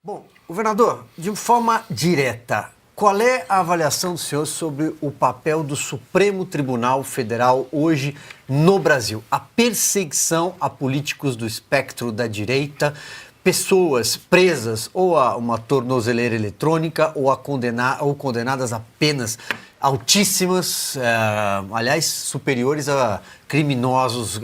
Bom, governador, de forma direta, qual é a avaliação do senhor sobre o papel do Supremo Tribunal Federal hoje no Brasil? A perseguição a políticos do espectro da direita, pessoas presas ou a uma tornozeleira eletrônica ou condenadas a penas altíssimas, aliás, superiores a criminosos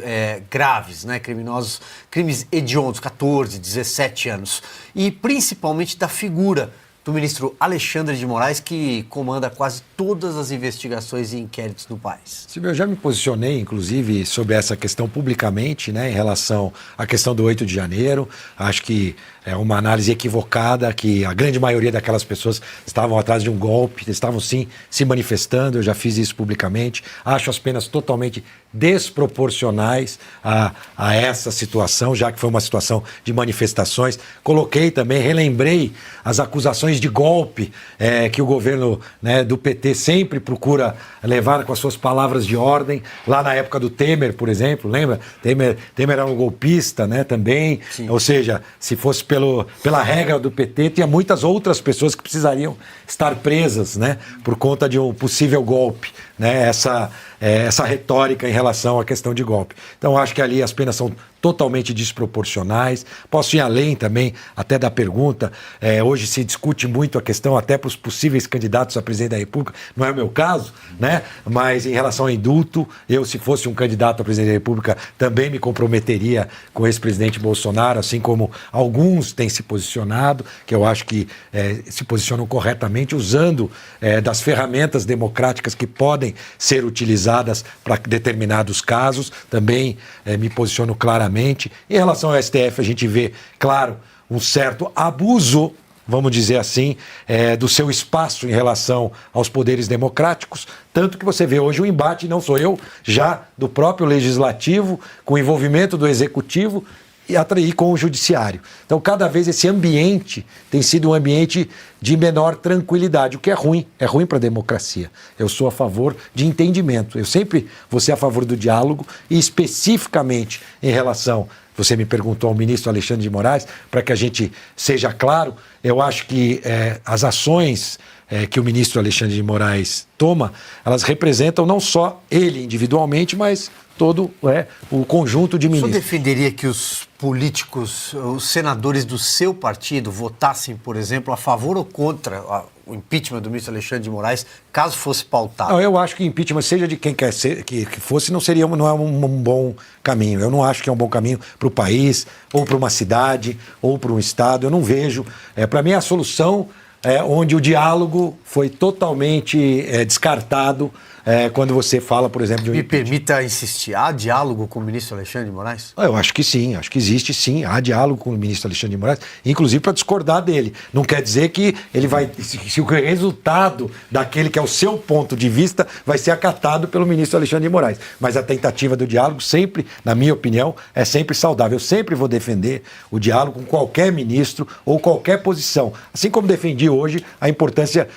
graves, né? Crimes hediondos, 14, 17 anos. E principalmente da figura do ministro Alexandre de Moraes, que comanda quase todas as investigações e inquéritos do país. Sim, eu já me posicionei, inclusive, sobre essa questão publicamente, né, em relação à questão do 8 de janeiro. Acho que é uma análise equivocada, que a grande maioria daquelas pessoas estavam atrás de um golpe, estavam sim se manifestando, eu já fiz isso publicamente. Acho as penas totalmente desproporcionais a essa situação, já que foi uma situação de manifestações. Coloquei também, relembrei as acusações de golpe que o governo, né, do PT sempre procura levar com as suas palavras de ordem. Lá na época do Temer, por exemplo, lembra? Temer era um golpista, né, também. Sim. Ou seja, se fosse pela regra do PT, tinha muitas outras pessoas que precisariam estar presas, né, por conta de um possível golpe, né, essa retórica em relação à questão de golpe. Então, acho que ali as penas são totalmente desproporcionais. Posso ir além também, até da pergunta. Hoje se discute muito a questão até para os possíveis candidatos a presidente da República. Não é o meu caso, né? Mas em relação ao indulto, eu, se fosse um candidato a presidente da República, também me comprometeria com o ex-presidente Bolsonaro, assim como alguns têm se posicionado, que eu acho que se posicionam corretamente, usando das ferramentas democráticas que podem ser utilizadas para determinados casos. Também me posiciono claramente. Em relação ao STF, a gente vê, claro, um certo abuso, vamos dizer assim, do seu espaço em relação aos poderes democráticos, tanto que você vê hoje o embate, não sou eu, já do próprio Legislativo, com o envolvimento do Executivo e com o Judiciário. Então, cada vez esse ambiente tem sido um ambiente de menor tranquilidade, o que é ruim para a democracia. Eu sou a favor de entendimento, eu sempre vou ser a favor do diálogo e especificamente em relação, você me perguntou ao ministro Alexandre de Moraes, para que a gente seja claro, eu acho que as ações que o ministro Alexandre de Moraes toma, elas representam não só ele individualmente, mas todo o conjunto de ministros. O senhor defenderia que os políticos, os senadores do seu partido votassem, por exemplo, a favor ou contra o impeachment do ministro Alexandre de Moraes, caso fosse pautado? Não, eu acho que impeachment, seja de quem quer ser, que fosse, não é um bom caminho. Eu não acho que é um bom caminho para o país, ou para uma cidade, ou para um estado. Eu não vejo. Para mim, a solução onde o diálogo foi totalmente descartado quando você fala, por exemplo, de um impeachment. Me permita insistir, há diálogo com o ministro Alexandre de Moraes? Eu acho que sim, acho que existe sim, há diálogo com o ministro Alexandre de Moraes, inclusive para discordar dele. Não quer dizer que ele vai, se o resultado daquele que é o seu ponto de vista vai ser acatado pelo ministro Alexandre de Moraes. Mas a tentativa do diálogo sempre, na minha opinião, é sempre saudável. Eu sempre vou defender o diálogo com qualquer ministro ou qualquer posição. Assim como defendi hoje a importância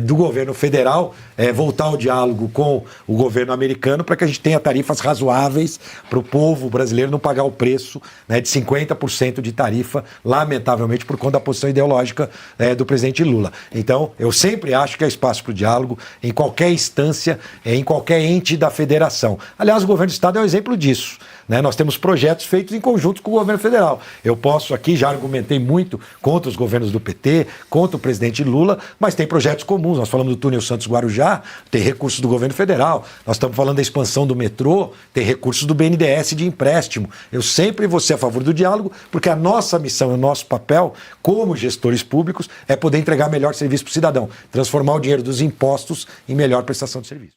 do governo federal voltar ao diálogo com o governo americano para que a gente tenha tarifas razoáveis para o povo brasileiro não pagar o preço, né, de 50% de tarifa, lamentavelmente, por conta da posição ideológica do presidente Lula. Então, eu sempre acho que há espaço para o diálogo em qualquer instância, em qualquer ente da federação. Aliás, o governo do Estado é um exemplo disso. Né? Nós temos projetos feitos em conjunto com o governo federal. Eu posso aqui, já argumentei muito contra os governos do PT, contra o presidente Lula, mas tem projetos comuns. Nós falamos do túnel Santos-Guarujá, tem recursos do governo federal. Nós estamos falando da expansão do metrô, tem recursos do BNDES de empréstimo. Eu sempre vou ser a favor do diálogo, porque a nossa missão, o nosso papel como gestores públicos é poder entregar melhor serviço para o cidadão, transformar o dinheiro dos impostos em melhor prestação de serviço.